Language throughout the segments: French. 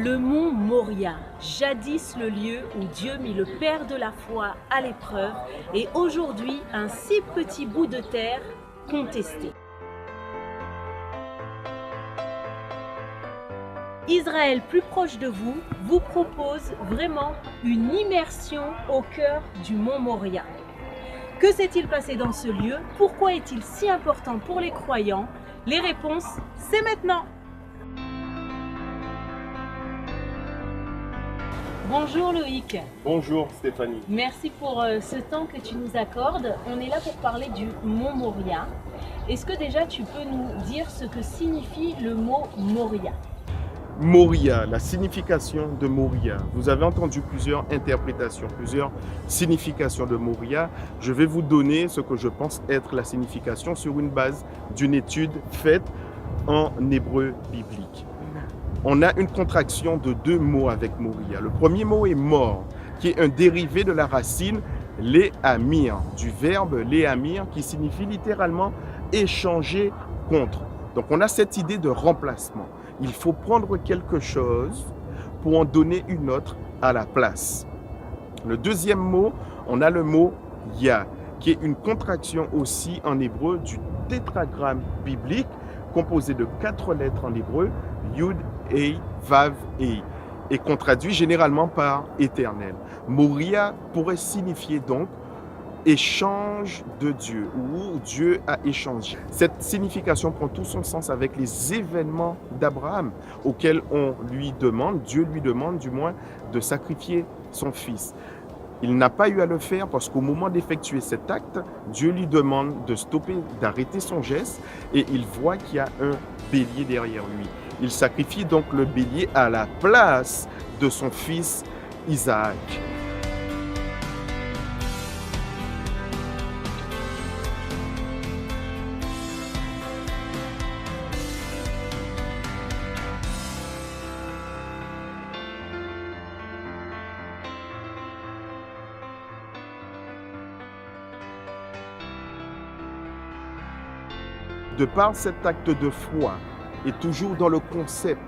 Le mont Moria, jadis le lieu où Dieu mit le père de la foi à l'épreuve, et aujourd'hui un si petit bout de terre contesté. Israël plus proche de vous vous propose vraiment une immersion au cœur du mont Moria. Que s'est-il passé dans ce lieu? Pourquoi est-il si important pour les croyants? Les réponses, c'est maintenant! Bonjour Loïc. Bonjour Stéphanie. Merci pour ce temps que tu nous accordes. On est là pour parler du mont Moria. Est-ce que déjà tu peux nous dire ce que signifie le mot Moria? Moria, la signification de Moria. Vous avez entendu plusieurs interprétations, plusieurs significations de Moria. Je vais vous donner ce que je pense être la signification sur une base d'une étude faite en hébreu biblique. On a une contraction de deux mots avec Moria. Le premier mot est mort, qui est un dérivé de la racine léamir, du verbe léamir, qui signifie littéralement échanger contre. Donc on a cette idée de remplacement. Il faut prendre quelque chose pour en donner une autre à la place. Le deuxième mot, on a le mot ya, qui est une contraction aussi en hébreu du tétragramme biblique, composé de 4 lettres en hébreu, Yud, Ei, Vav, Ei, et qu'on traduit généralement par éternel. Moria pourrait signifier donc échange de Dieu, ou Dieu a échangé. Cette signification prend tout son sens avec les événements d'Abraham, auxquels Dieu lui demande du moins, de sacrifier son fils. Il n'a pas eu à le faire parce qu'au moment d'effectuer cet acte, Dieu lui demande de stopper, d'arrêter son geste, et il voit qu'il y a un bélier derrière lui. Il sacrifie donc le bélier à la place de son fils Isaac. De par cet acte de foi, et toujours dans le concept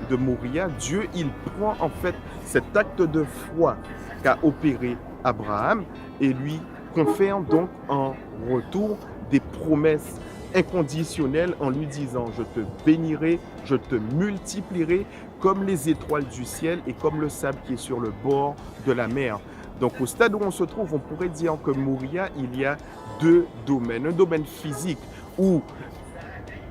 de Moria, Dieu, il prend en fait cet acte de foi qu'a opéré Abraham et lui confère donc en retour des promesses inconditionnelles en lui disant « Je te bénirai, je te multiplierai comme les étoiles du ciel et comme le sable qui est sur le bord de la mer. » Donc au stade où on se trouve, on pourrait dire que Moria, il y a deux domaines. Un domaine physique où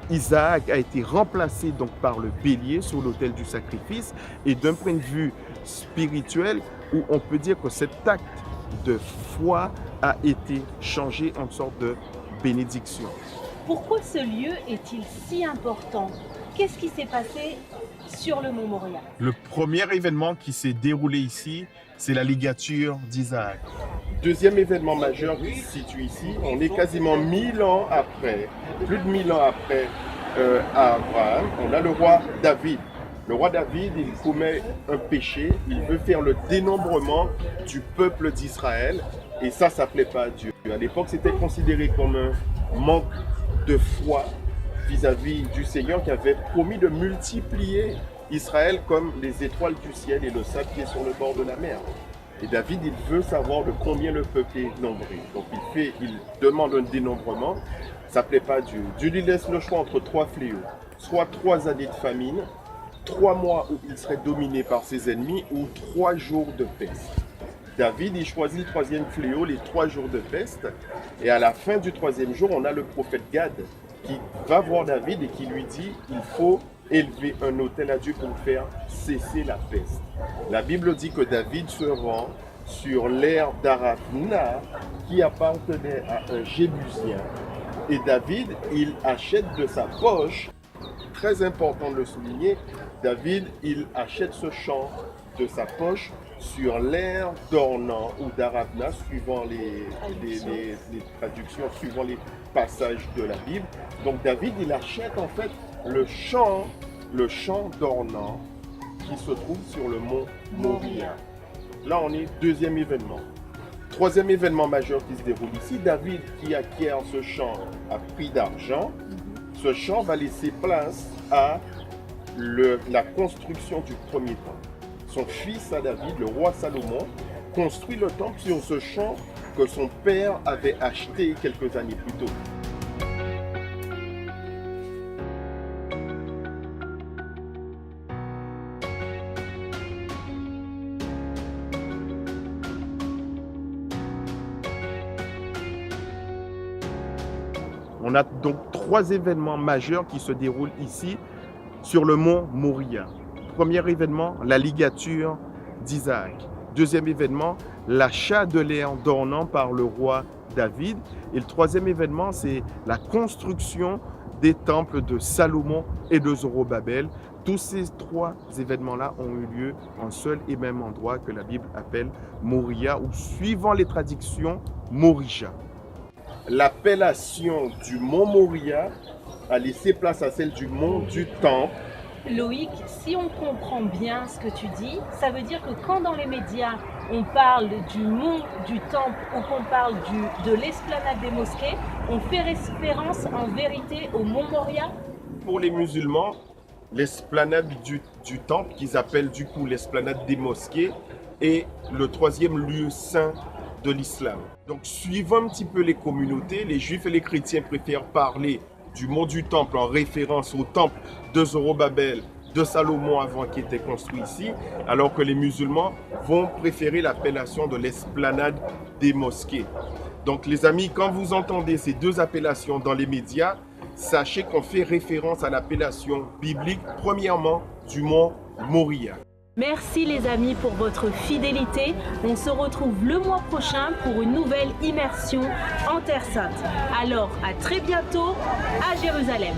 Isaac a été remplacé donc par le bélier sur l'autel du sacrifice, et d'un point de vue spirituel où on peut dire que cet acte de foi a été changé en sorte de bénédiction. Pourquoi ce lieu est-il si important? Qu'est-ce qui s'est passé sur le mont Moria? Le premier événement qui s'est déroulé ici, c'est la ligature d'Isaac. Deuxième événement majeur qui se situe ici, on est quasiment 1000 ans après, plus de 1000 ans après Abraham, on a le roi David. Le roi David, il commet un péché, il veut faire le dénombrement du peuple d'Israël, et ça ne plaît pas à Dieu. À l'époque, c'était considéré comme un manque de foi vis-à-vis du Seigneur qui avait promis de multiplier Israël comme les étoiles du ciel et le sable qui est sur le bord de la mer. Et David, il veut savoir de combien le peuple est nombreux. Donc il demande un dénombrement. Ça ne plaît pas à Dieu. Dieu lui laisse le choix entre 3 fléaux. Soit 3 années de famine, 3 mois où il serait dominé par ses ennemis, ou 3 jours de peste. David, il choisit le 3e fléau, les 3 jours de peste. Et à la fin du 3e jour, on a le prophète Gad qui va voir David et qui lui dit « Il faut élever un autel à Dieu pour faire cesser la peste. » La Bible dit que David se rend sur l'aire d'Arabna qui appartenait à un Jébusien. Et David, il achète de sa poche, très important de le souligner, David, il achète ce champ de sa poche sur l'aire d'Ornan ou d'Arabna, suivant les traductions, suivant les passages de la Bible. Donc David, il achète en fait le champ d'Ornan qui se trouve sur le mont Moria. Là, on est deuxième événement. Troisième événement majeur qui se déroule ici, David qui acquiert ce champ à prix d'argent. Ce champ va laisser place à la construction du premier temple. Son fils à David, le roi Salomon, construit le temple sur ce champ que son père avait acheté quelques années plus tôt. On a donc 3 événements majeurs qui se déroulent ici sur le mont Moria. Premier événement, la ligature d'Isaac. Deuxième événement, l'achat de l'air d'ornement par le roi David. Et le troisième événement, c'est la construction des temples de Salomon et de Zorobabel. Tous ces 3 événements-là ont eu lieu en seul et même endroit que la Bible appelle Moria, ou suivant les traductions, Morija. L'appellation du mont Moria a laissé place à celle du mont du Temple. Loïc, si on comprend bien ce que tu dis, ça veut dire que quand dans les médias on parle du mont du Temple ou qu'on parle de l'esplanade des mosquées, on fait référence en vérité au mont Moria? Pour les musulmans, l'esplanade du Temple, qu'ils appellent du coup l'esplanade des mosquées, est le 3e lieu saint de l'islam. Donc suivant un petit peu les communautés, les juifs et les chrétiens préfèrent parler du mont du Temple en référence au temple de Zorobabel, de Salomon avant qui était construit ici, alors que les musulmans vont préférer l'appellation de l'esplanade des mosquées. Donc les amis, quand vous entendez ces 2 appellations dans les médias, sachez qu'on fait référence à l'appellation biblique, premièrement, du mont Moria. Merci les amis pour votre fidélité. On se retrouve le mois prochain pour une nouvelle immersion en Terre Sainte. Alors à très bientôt à Jérusalem.